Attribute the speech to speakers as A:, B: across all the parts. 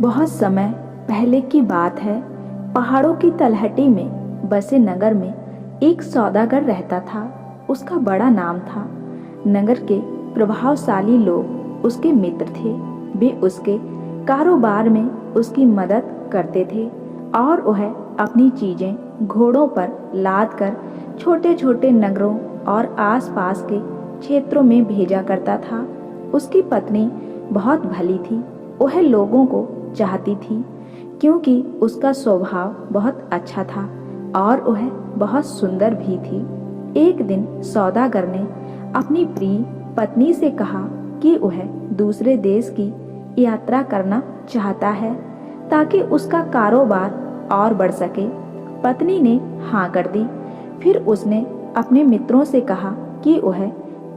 A: बहुत समय पहले की बात है। पहाड़ों की तलहटी में बसे नगर में एक सौदागर रहता था। उसका बड़ा नाम था। नगर के प्रभावशाली लोग उसके मित्र थे। वे उसके कारोबार में उसकी मदद करते थे और वह अपनी चीजें घोड़ों पर लाद कर छोटे छोटे नगरों और आसपास के क्षेत्रों में भेजा करता था। उसकी पत्नी बहुत भली थी। वह लोगों को चाहती थी क्योंकि उसका स्वभाव बहुत अच्छा था और वह बहुत सुंदर भी थी। एक दिन सौदागर ने अपनी प्रिय पत्नी से कहा कि वह दूसरे देश की यात्रा करना चाहता है ताकि उसका कारोबार और बढ़ सके। पत्नी ने हाँ कर दी। फिर उसने अपने मित्रों से कहा कि वह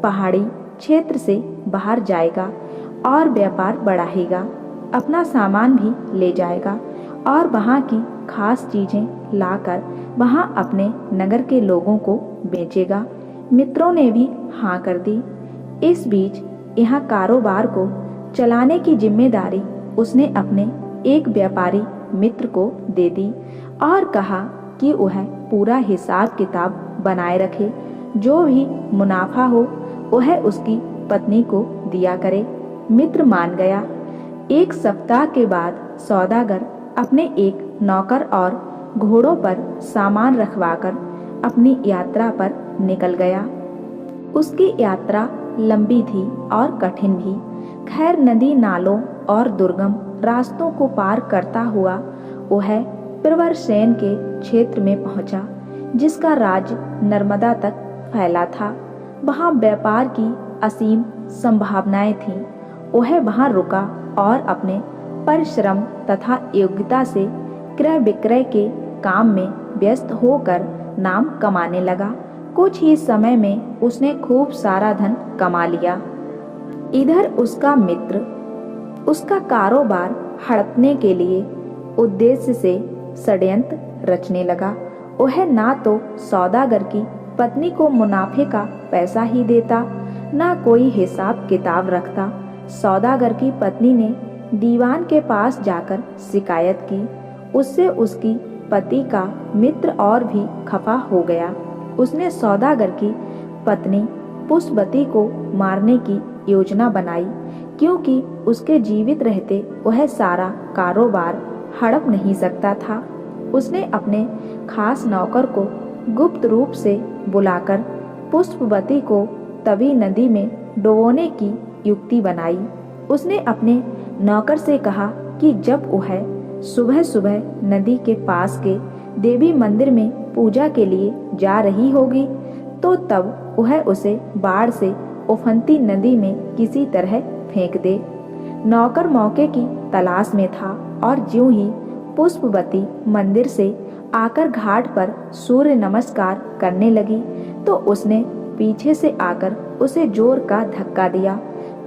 A: पहाड़ी क्षेत्र से बाहर जाएगा और व्यापार बढ़ाएगा, अपना सामान भी ले जाएगा और वहाँ की खास चीजें लाकर वहाँ अपने नगर के लोगों को बेचेगा। मित्रों ने भी हाँ कर दी। इस बीच यहाँ कारोबार को चलाने की जिम्मेदारी उसने अपने एक व्यापारी मित्र को दे दी और कहा कि वह पूरा हिसाब किताब बनाए रखे। जो भी मुनाफा हो वह उसकी पत्नी को दिया करे। मित्र मान गया। एक सप्ताह के बाद सौदागर अपने एक नौकर और घोड़ों पर सामान रखवाकर अपनी यात्रा पर निकल गया। उसकी यात्रा लंबी थी और कठिन भी। खैर नदी नालों और दुर्गम रास्तों को पार करता हुआ वह प्रवरसेन के क्षेत्र में पहुंचा, जिसका राज्य नर्मदा तक फैला था। वहां व्यापार की असीम संभावनाएं थीं। वह वहां रुका और अपने परिश्रम तथा योग्यता से क्रय विक्रय के काम में व्यस्त होकर नाम कमाने लगा। कुछ ही समय में उसने खूब सारा धन कमा लिया। इधर उसका मित्र उसका कारोबार हड़पने के लिए उद्देश्य से षड्यंत्र रचने लगा। वह ना तो सौदागर की पत्नी को मुनाफे का पैसा ही देता, ना कोई हिसाब किताब रखता। सौदागर की पत्नी ने दीवान के पास जाकर शिकायत की। उससे उसकी पति का मित्र और भी खफा हो गया। उसने सौदागर की पत्नी पुष्पवती को मारने की योजना बनाई, क्योंकि उसके जीवित रहते वह सारा कारोबार हड़प नहीं सकता था। उसने अपने खास नौकर को गुप्त रूप से बुलाकर पुष्पवती को तवी नदी में डुबोने की युक्ति बनाई। उसने अपने नौकर से कहा कि जब वह सुबह सुबह नदी के पास के देवी मंदिर में पूजा के लिए जा रही होगी तो तब वह उसे बाढ़ से उफनती नदी में किसी तरह फेंक दे। नौकर मौके की तलाश में था और ज्यों ही पुष्पवती मंदिर से आकर घाट पर सूर्य नमस्कार करने लगी तो उसने पीछे से आकर उसे जोर का धक्का दिया।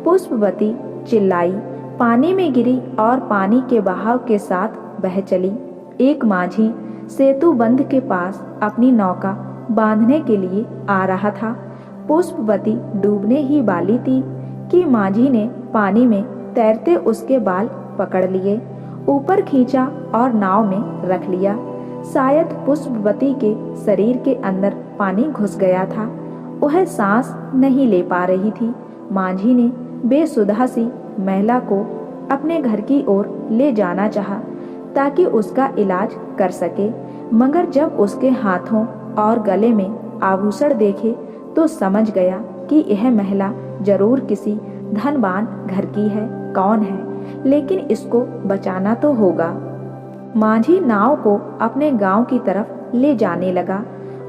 A: पुष्पवती चिल्लाई, पानी में गिरी और पानी के बहाव के साथ बह चली। एक माझी सेतु बंध के पास अपनी नौका बांधने के लिए आ रहा था। पुष्पवती डूबने ही वाली थी कि माझी ने पानी में तैरते उसके बाल पकड़ लिए, ऊपर खींचा और नाव में रख लिया। शायद पुष्पवती के शरीर के अंदर पानी घुस गया था। वह सांस नहीं ले पा रही थी। माझी ने बेसुधा सी महिला को अपने घर की ओर ले जाना चाहा ताकि उसका इलाज कर सके, मगर जब उसके हाथों और गले में आभूषण देखे तो समझ गया कि यह महिला जरूर किसी धनवान घर की है। कौन है, लेकिन इसको बचाना तो होगा। माझी नाव को अपने गांव की तरफ ले जाने लगा।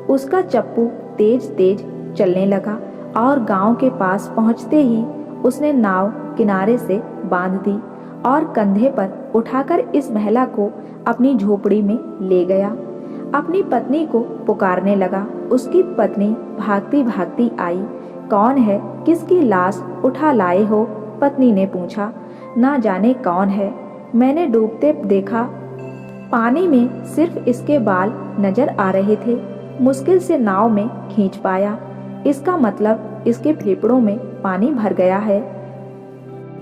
A: उसका चप्पू तेज तेज चलने लगा और गांव के पास पहुंचते ही उसने नाव किनारे से बांध दी और कंधे पर उठाकर इस महिला को अपनी झोपड़ी में ले गया। अपनी पत्नी को पुकारने लगा। उसकी पत्नी भागती भागती आई। कौन है, किसकी लाश उठा लाए हो? पत्नी ने पूछा। ना जाने कौन है, मैंने डूबते देखा। पानी में सिर्फ इसके बाल नजर आ रहे थे। मुश्किल से नाव में खींच पाया। इसका मतलब इसके फेफड़ों में पानी भर गया है।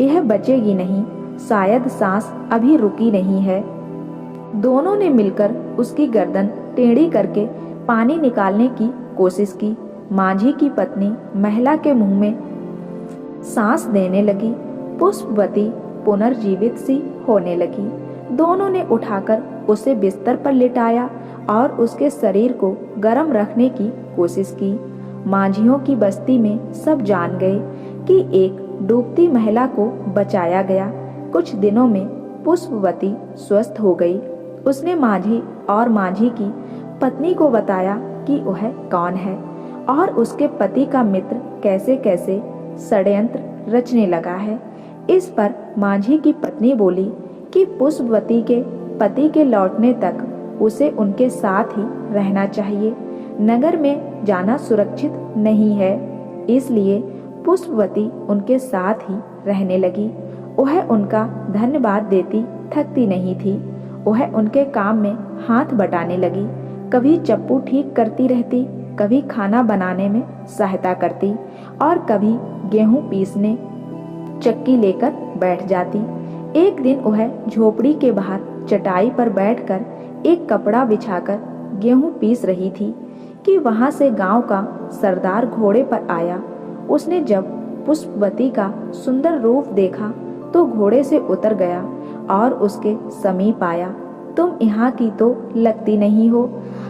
A: यह बचेगी नहीं। शायद सांस अभी रुकी नहीं है। दोनों ने मिलकर उसकी गर्दन टेढ़ी करके पानी निकालने की कोशिश की। माझी की पत्नी महिला के मुंह में सांस देने लगी। पुष्पवती पुनर्जीवित सी होने लगी। दोनों ने उठाकर उसे बिस्तर पर लिटाया और उसके शरीर को गर्म रखने की कोशिश की। माझियों की बस्ती में सब जान गए कि एक डूबती महिला को बचाया गया। कुछ दिनों में पुष्पवती स्वस्थ हो गई। उसने माझी और माझी की पत्नी को बताया कि वह कौन है और उसके पति का मित्र कैसे कैसे षड्यंत्र रचने लगा है। इस पर माझी की पत्नी बोली कि पुष्पवती के पति के लौटने तक उसे उनके साथ ही रहना चाहिए। नगर में जाना सुरक्षित नहीं है, इसलिए पुष्पवती उनके साथ ही रहने लगी। वह उनका धन्यवाद देती थकती नहीं थी। वह उनके काम में हाथ बटाने लगी। कभी चप्पू ठीक करती रहती, कभी खाना बनाने में सहायता करती और कभी गेहूं पीसने चक्की लेकर बैठ जाती। एक दिन वह झोपड़ी के बाहर चटाई पर बैठकर एक कपड़ा बिछाकर गेहूं पीस रही थी कि वहां से गांव का सरदार घोड़े पर आया। उसने जब पुष्पवती का सुंदर रूप देखा तो घोड़े से उतर गया और उसके समीप आया। तुम यहाँ की तो लगती नहीं हो।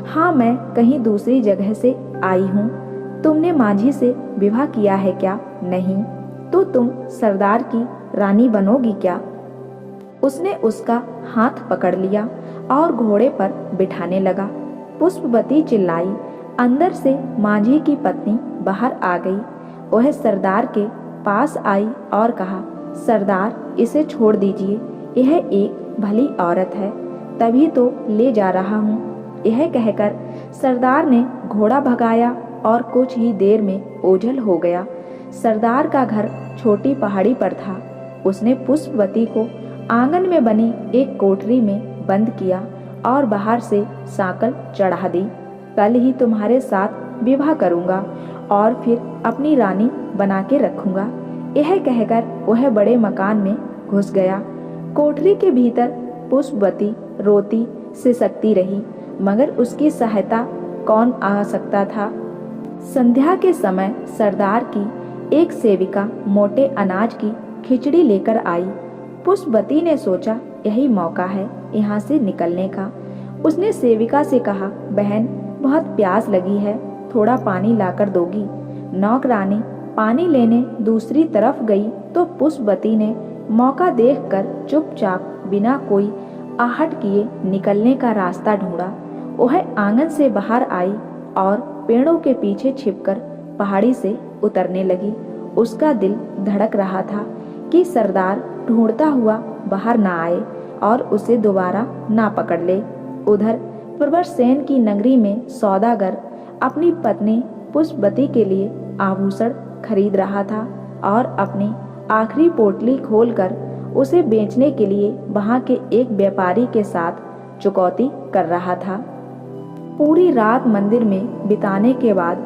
A: हाँ, मैं कहीं दूसरी जगह से आई हूँ। तुमने माझी से विवाह किया है क्या? नहीं। तो तुम सरदार की रानी बनोगी क्या? उसने उसका हाथ पकड़ लिया और घोड़े पर बिठाने लगा। पुष्पवती चिल्लाई। अंदर से माझी की पत्नी बाहर आ गई। वह सरदार के पास आई और कहा, सरदार, इसे छोड़ दीजिए। यह एक भली औरत है, तभी तो ले जा रहा हूँ। यह कहकर सरदार ने घोड़ा भगाया और कुछ ही देर में ओझल हो गया। सरदार का घर छोटी पहाड़ी पर था। उसने पुष्पवती को आंगन में बनी एक कोठरी में बंद किया और बाहर से साकल चढ़ा दी। कल ही तुम्हारे साथ विवाह करूंगा और फिर अपनी रानी बना के रखूंगा। यह कहकर वह बड़े मकान में घुस गया। कोठरी के भीतर पुष्पवती रोती सिसकती रही, मगर उसकी सहायता कौन आ सकता था। संध्या के समय सरदार की एक सेविका मोटे अनाज की खिचड़ी लेकर आई। पुष्पवती ने सोचा, यही मौका है यहाँ से निकलने का। उसने सेविका से कहा, बहन, बहुत प्यास लगी है, थोड़ा पानी लाकर दोगी? नौकरानी पानी लेने दूसरी तरफ गई तो पुष्पवती ने मौका देखकर चुपचाप बिना कोई आहट किए निकलने का रास्ता ढूंढा। वह आंगन से बाहर आई और पेड़ों के पीछे छिपकर पहाड़ी से उतरने लगी। उसका दिल धड़क रहा था कि सरदार ढूंढता हुआ बाहर ना आए और उसे दोबारा ना पकड़ ले। उधर प्रवरसेन की नगरी में सौदागर अपनी पत्नी पुष्पवती के लिए आभूषण खरीद रहा था और अपनी आखिरी पोटली खोलकर उसे बेचने के लिए वहां के एक व्यापारी के साथ चुकौती कर रहा था। पूरी रात मंदिर में बिताने के बाद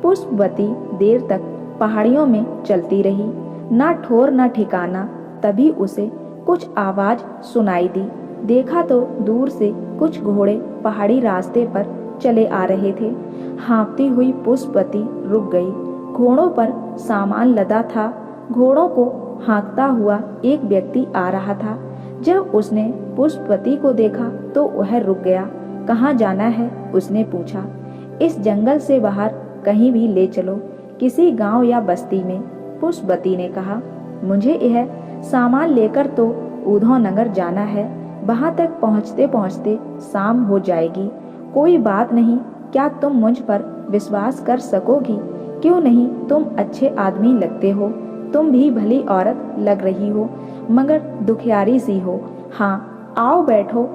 A: पुष्पवती देर तक पहाड़ियों में चलती रही। ना ठोर ना ठिकाना। तभी उसे कुछ आवाज सुनाई दी। देखा तो दूर से कुछ घोड़े पहाड़ी रास्ते पर चले आ रहे थे। हाँफती हुई पुष्पवती रुक गई। घोड़ों पर सामान लदा था। घोड़ों को हाँकता हुआ एक व्यक्ति आ रहा था। जब उसने पुष्पवती को देखा तो वह रुक गया। कहाँ जाना है? उसने पूछा। इस जंगल से बाहर कहीं भी ले चलो, किसी गांव या बस्ती में। पुष्पवती ने कहा, मुझे यह सामान लेकर तो उधो नगर जाना है। वहां तक पहुंचते पहुंचते शाम हो जाएगी। कोई बात नहीं, क्या तुम मुझ पर विश्वास कर सकोगी? क्यों नहीं, तुम अच्छे आदमी लगते हो। तुम भी भली औरत लग रही हो, मगर दुखियारी सी हो। हाँ, आओ बैठो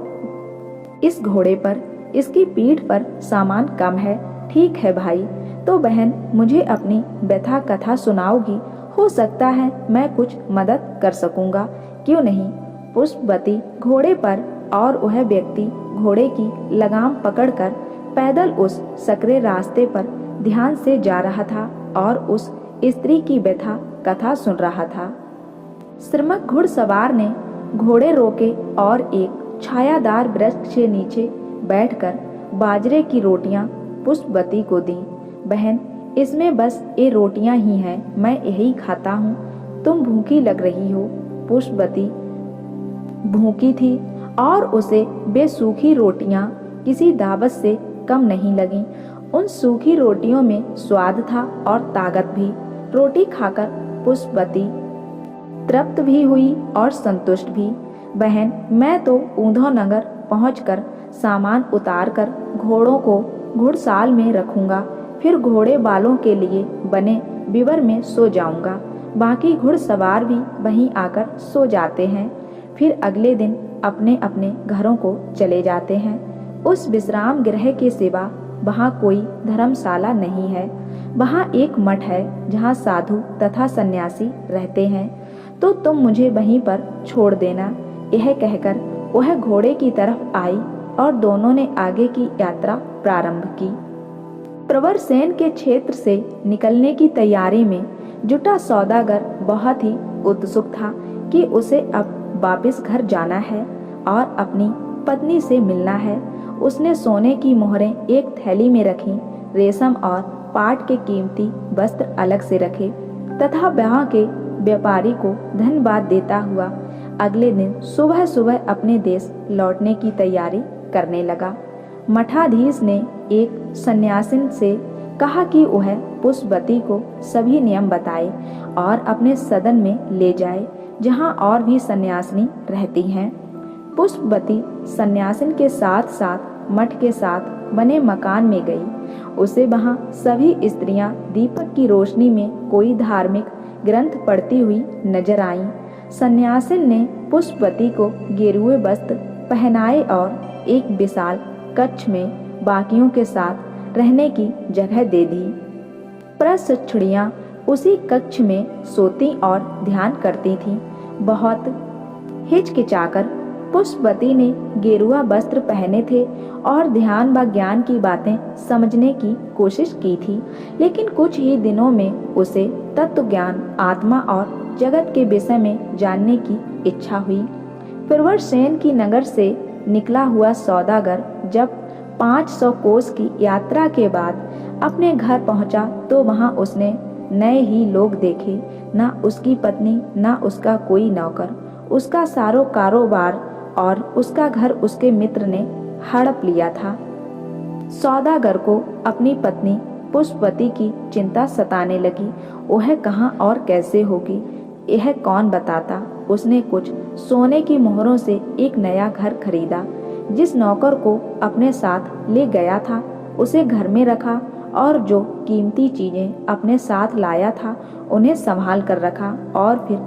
A: इस घोड़े पर। इसकी पीठ पर सामान कम है। ठीक है भाई, तो बहन मुझे अपनी व्यथा कथा सुनाओगी? हो सकता है मैं कुछ मदद कर सकूंगा। क्यों नहीं? पुष्पवती घोड़े पर और वह व्यक्ति घोड़े की लगाम पकड़कर पैदल उस सकरे रास्ते पर ध्यान से जा रहा था और उस स्त्री की व्यथा कथा सुन रहा था। श्रमक घुड़सवार ने घोड़े रोके और एक छायादार वृक्ष के नीचे बैठकर बाजरे की रोटियां पुष्पवती को दी। बहन, इसमें बस ये रोटियां ही हैं, मैं यही खाता हूँ, तुम भूखी लग रही हो। पुष्पवती भूखी थी और उसे वे सूखी रोटियां किसी दावत से कम नहीं लगीं। उन सूखी रोटियों में स्वाद था और ताकत भी। रोटी खाकर पुष्पवती तृप्त भी हुई और संतुष्ट भी। बहन, मैं तो ऊधव नगर पहुंचकर सामान उतारकर घोड़ों को घुड़साल में रखूंगा, फिर घोड़े बालों के लिए बने बिवर में सो जाऊंगा। बाकी घुड़सवार भी वहीं आकर सो जाते हैं, फिर अगले दिन अपने अपने घरों को चले जाते हैं। उस विश्राम गृह के सिवा वहाँ कोई धर्मशाला नहीं है। वहाँ एक मठ है जहाँ साधु तथा सन्यासी रहते हैं, तो तुम मुझे वहीं पर छोड़ देना। यह कहकर वह घोड़े की तरफ आई और दोनों ने आगे की यात्रा प्रारंभ की। प्रवरसेन के क्षेत्र से निकलने की तैयारी में जुटा सौदागर बहुत ही उत्सुक था कि उसे अब वापस घर जाना है और अपनी पत्नी से मिलना है। उसने सोने की मोहरें एक थैली में रखी, रेशम और पाट के कीमती वस्त्र अलग से रखे तथा वहाँ के व्यापारी को धन्यवाद देता हुआ अगले दिन सुबह सुबह अपने देश लौटने की तैयारी करने लगा। मठाधीश ने एक सन्यासिन से कहा कि वह पुष्पवती को सभी नियम बताए और अपने सदन में ले जाए, जहाँ और भी सन्यासिनी रहती हैं। पुष्पवती सन्यासिन के साथ साथ मठ के साथ बने मकान में गई। उसे वहाँ सभी स्त्रियां दीपक की रोशनी में कोई धार्मिक ग्रंथ पढ़ती हुई नजर आईं। सन्यासिन ने पुष्पवती को गेरुए वस्त्र पहनाए और एक विशाल कक्ष में बाकियों के साथ रहने की जगह दे दी। प्रशिक्षुड़ियाँ उसी कक्ष में सोती और ध्यान करती थीं। बहुत हिचकिचाकर पुष्पवती ने गेरुआ वस्त्र पहने थे और ध्यान व ज्ञान की बातें समझने की कोशिश की थी, लेकिन कुछ ही दिनों में उसे तत्व ज्ञान, आत्मा और जगत के विषय में जानने की इच्छा हुई। प्रवरसेन की नगर से निकला हुआ सौदागर जब 500 कोस की यात्रा के बाद अपने घर पहुंचा तो वहां उसने नए ही लोग देखे। ना उसकी पत्नी, ना उसका कोई नौकर, उसका सारो कारोबार और उसका घर उसके मित्र ने हड़प लिया था। सौदागर को अपनी पत्नी पुष्पवती की चिंता सताने लगी। वह कहाँ और कैसे होगी, यह कौन बताता। उसने कुछ सोने की मोहरों से एक नया घर खरीदा। जिस नौकर को अपने साथ ले गया था उसे घर में रखा और जो कीमती चीजें अपने साथ लाया था उन्हें संभाल कर रखा और फिर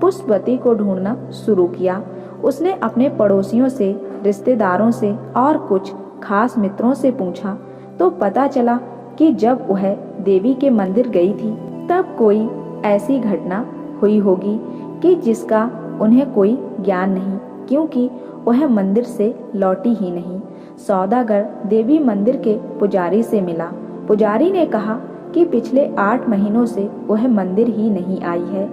A: पुष्पवती को ढूंढना शुरू किया। उसने अपने पड़ोसियों से, रिश्तेदारों से और कुछ खास मित्रों से पूछा तो पता चला कि जब वह देवी के मंदिर गई थी तब कोई ऐसी घटना हुई होगी कि जिसका उन्हें कोई ज्ञान नहीं, क्योंकि वह मंदिर से लौटी ही नहीं। सौदागर देवी मंदिर के पुजारी से मिला। पुजारी ने कहा कि पिछले 8 महीनों से वह मंदिर ही नहीं आई है,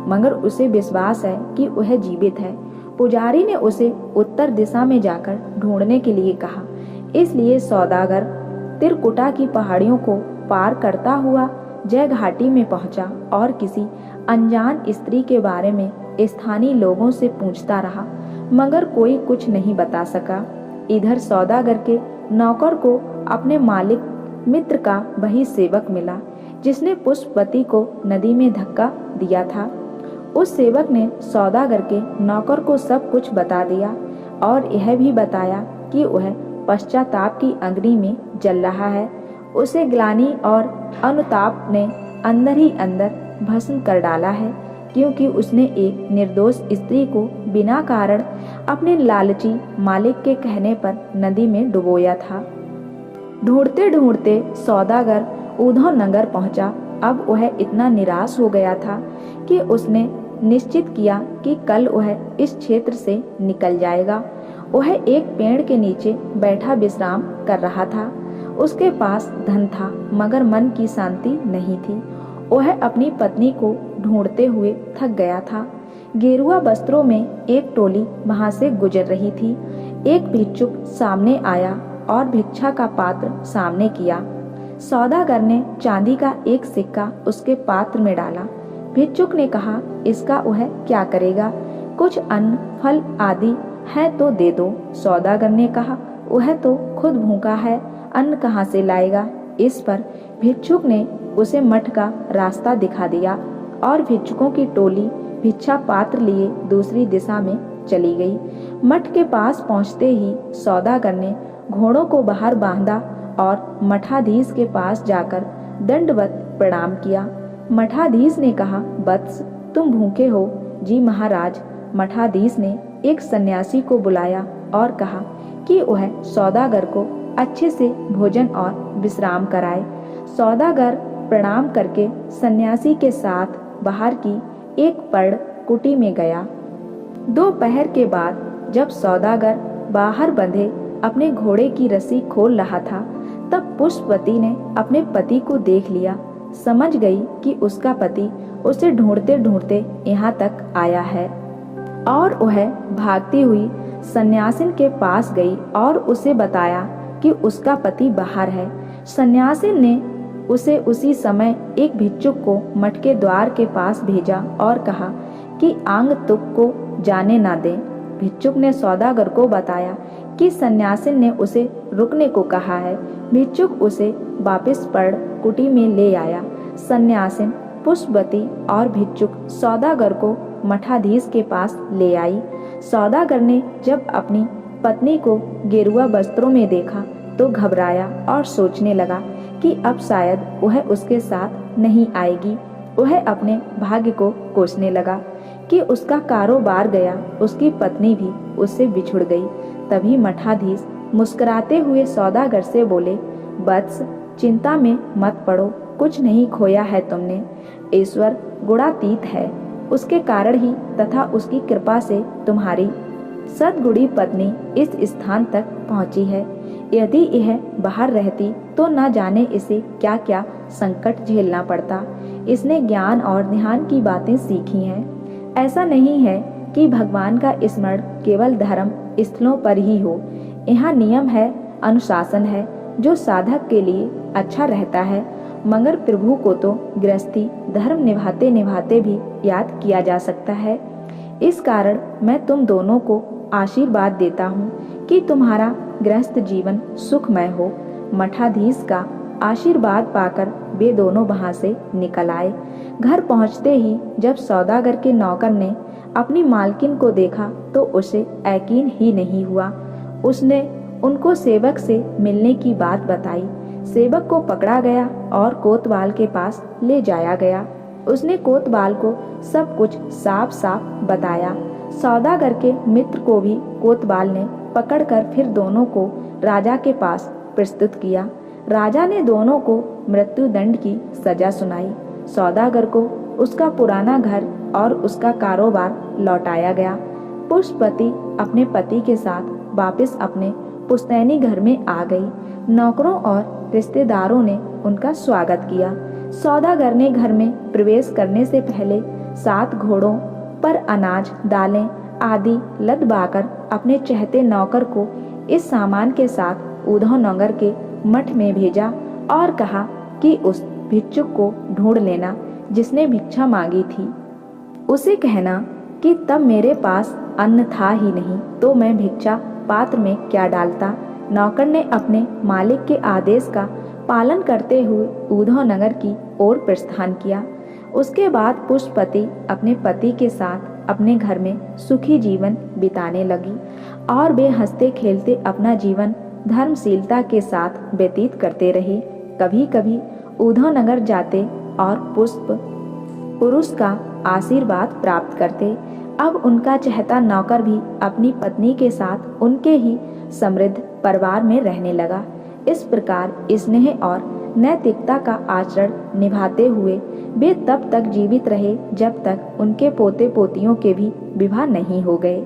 A: मगर उसे विश्वास है कि वह जीवित है। पुजारी ने उसे उत्तर दिशा में जाकर ढूंढने के लिए कहा। इसलिए सौदागर तिरकुटा की पहाड़ियों को पार करता हुआ जय घाटी में पहुंचा और किसी अनजान स्त्री के बारे में स्थानीय लोगों से पूछता रहा, मगर कोई कुछ नहीं बता सका। इधर सौदागर के नौकर को अपने मालिक मित्र का वही सेवक मिला जिसने पुष्पवती को नदी में धक्का दिया था। उस सेवक ने सौदागर के नौकर को सब कुछ बता दिया और यह भी बताया कि वह पश्चाताप की अग्नि में जल रहा है। उसे ग्लानि और अनुताप ने अंदर ही अंदर भस्म कर डाला है, क्योंकि उसने एक निर्दोष स्त्री को बिना कारण अपने लालची मालिक के कहने पर नदी में डुबोया था। ढूंढते ढूंढते सौदागर ऊधव नगर पहुंचा। अब वह इतना निराश हो गया था कि उसने निश्चित किया कि कल वह इस क्षेत्र से निकल जाएगा। वह एक पेड़ के नीचे बैठा विश्राम कर रहा था। उसके पास धन था मगर मन की शांति नहीं थी। वह अपनी पत्नी को ढूंढते हुए थक गया था। गेरुआ वस्त्रों में एक टोली वहां से गुजर रही थी। एक भिक्षुक सामने आया और भिक्षा का पात्र सामने किया। सौदागर ने चांदी का एक सिक्का उसके पात्र में डाला। भिक्षुक ने कहा, इसका वह क्या करेगा? कुछ अन्न फल आदि है तो दे दो। सौदागर ने कहा, वह तो खुद भूखा है, अन्न कहाँ से लाएगा? इस पर भिक्षुक ने उसे मठ का रास्ता दिखा दिया और भिक्षुकों की टोली भिक्षा पात्र लिए दूसरी दिशा में चली गई। मठ के पास पहुंचते ही सौदागर ने घोड़ों को बाहर बांधा और मठाधीश के पास जाकर दंडवत प्रणाम किया। मठाधीश ने कहा, वत्स, तुम भूखे हो? जी महाराज। मठाधीश ने एक सन्यासी को बुलाया और कहा कि वह सौदागर को अच्छे से भोजन और विश्राम कराए। सौदागर प्रणाम करके सन्यासी के साथ बाहर की एक पर्ण कुटी में गया। दोपहर के बाद जब सौदागर बाहर बंधे अपने घोड़े की रस्सी खोल रहा था, तब पुष्पवती ने अपने पति को देख लिया। समझ गई कि उसका पति उसे ढूंढते ढूंढते यहाँ तक आया है और वह भागती हुई सन्यासिन के पास गई और उसे बताया कि उसका पति बाहर है। सन्यासिन ने उसे उसी समय एक भिक्षुक को मठ के द्वार के पास भेजा और कहा कि आगंतुक को जाने ना दे। भिक्षुक ने सौदागर को बताया कि सन्यासिन ने उसे रुकने को कहा है। भिक्षुक उसे वापस पर्ण कुटी में ले आया। सन्यासिन, पुष्पवती और भिक्षुक सौदागर को मठाधीश के पास ले आई। सौदागर ने जब अपनी पत्नी को गेरुआ वस्त्रों में देखा तो घबराया और सोचने लगा कि अब शायद वह उसके साथ नहीं आएगी। वह अपने भाग्य को कोसने लगा कि उसका कारोबार गया, उसकी पत्नी भी उससे बिछुड़ गई। तभी मठाधीश मुस्कुराते हुए सौदागर से बोले, वत्स, चिंता में मत पड़ो, कुछ नहीं खोया है तुमने। ईश्वर गुणातीत है, उसके कारण ही तथा उसकी कृपा से तुम्हारी सद्गुणी पत्नी इस स्थान तक पहुंची है। यदि यह बाहर रहती तो न जाने इसे क्या क्या संकट झेलना पड़ता। इसने ज्ञान और ध्यान की बातें सीखी हैं। ऐसा नहीं है कि भगवान का स्मरण केवल धर्म स्थलों पर ही हो। यहाँ नियम है, अनुशासन है, जो साधक के लिए अच्छा रहता है। मगर प्रभु को तो गृहस्थी धर्म निभाते निभाते भी याद किया जा सकता है। इस कारण मैं तुम दोनों को आशीर्वाद देता हूँ कि तुम्हारा गृहस्थ जीवन सुखमय हो। मठाधीश का आशीर्वाद पाकर वे दोनों वहां से निकल आए। घर पहुंचते ही जब सौदागर के नौकर ने अपनी मालकिन को देखा तो उसे यकीन ही नहीं हुआ। उसने उनको सेवक से मिलने की बात बताई। सेवक को पकड़ा गया और कोतवाल के पास ले जाया गया। उसने कोतवाल को सब कुछ साफ साफ बताया। सौदागर के मित्र को भी कोतवाल ने पकड़कर फिर दोनों को राजा के पास प्रस्तुत किया। राजा ने दोनों को मृत्युदंड की सजा सुनाई। सौदागर को उसका पुराना घर और उसका कारोबार लौटाया गया। पुष्पवती अपने पति के साथ वापस अपने पुश्तैनी घर में आ गई। नौकरों और रिश्तेदारों ने उनका स्वागत किया। सौदागर ने घर में प्रवेश करने से पहले 7 घोड़ों पर अनाज, दालें आदि लदवाकर अपने चहते नौकर को इस सामान के साथ उधव नगर के मठ में भेजा और कहा कि उस भिक्षुक को ढूंढ लेना जिसने भिक्षा मांगी थी। उसे कहना कि तब मेरे पास अन्न था ही नहीं तो मैं भिक्षा पात्र में क्या डालता। नौकर ने अपने मालिक के आदेश का पालन करते हुए उधव नगर की ओर प्रस्थान किया। उसके बाद पुष्पवती अपने पति के साथ अपने घर में सुखी जीवन बिताने लगी और वे हंसते खेलते अपना जीवन धर्मशीलता के साथ व्यतीत करते रहे। कभी कभी उधव नगर जाते और पुष्प पुरुष का आशीर्वाद प्राप्त करते। अब उनका चहता नौकर भी अपनी पत्नी के साथ उनके ही समृद्ध परिवार में रहने लगा। इस प्रकार स्नेह और नैतिकता का आचरण निभाते हुए वे तब तक जीवित रहे जब तक उनके पोते पोतियों के भी विवाह नहीं हो गए।